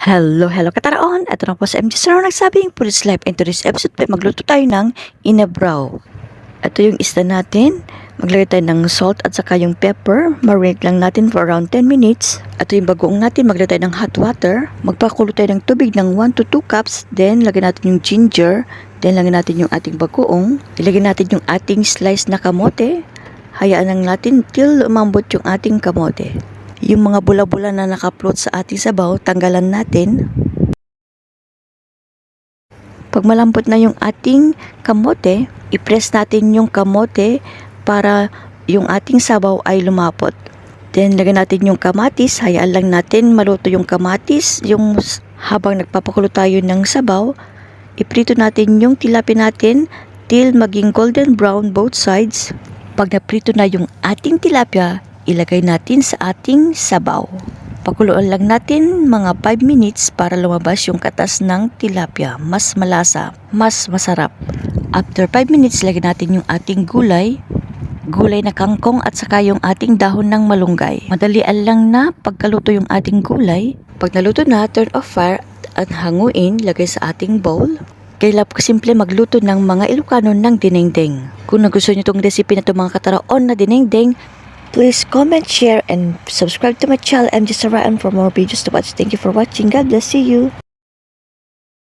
Hello kataraon! Ito na po sa MJ Sarah nagsabing for this life and today's episode pa magluto tayo ng inabraw. Ito yung isda natin. Maglagay tayo ng salt at saka yung pepper. Marinate lang natin for around 10 minutes. Ito yung bagoong natin. Maglagay tayo ng hot water. Magpakulo tayo ng tubig ng 1 to 2 cups. Then lagyan natin yung ginger. Then lagyan natin yung ating bagoong. Ilagyan natin yung ating slice na kamote. Hayaan lang natin till umambot yung ating kamote. Yung mga bula-bula na naka-float sa ating sabaw, tanggalan natin. Pag malambot na yung ating kamote, i-press natin yung kamote para yung ating sabaw ay lumapot. Then, lagyan natin yung kamatis. Hayaan lang natin maluto yung kamatis. Yung habang nagpapakulo tayo ng sabaw, iprito natin yung tilapia natin till maging golden brown both sides. Pag naprito na yung ating tilapia, ilagay natin sa ating sabaw. Pakuluan lang natin mga 5 minutes para lumabas yung katas ng tilapia. Mas malasa, mas masarap. After 5 minutes, lagyan natin yung ating gulay. Gulay na kangkong at saka yung ating dahon ng malunggay. Madalian lang na pagkaluto yung ating gulay. Pag naluto na, turn off fire at hanguin, lagay sa ating bowl. Kailap ko simple magluto ng mga Ilocano ng dinengdeng. Kung nagustuhan nyo itong recipe na itong mga kataraon na dinengdeng, please comment, share, and subscribe to my channel. I'm just Sarah, and for more videos to watch. Thank you for watching. God bless you.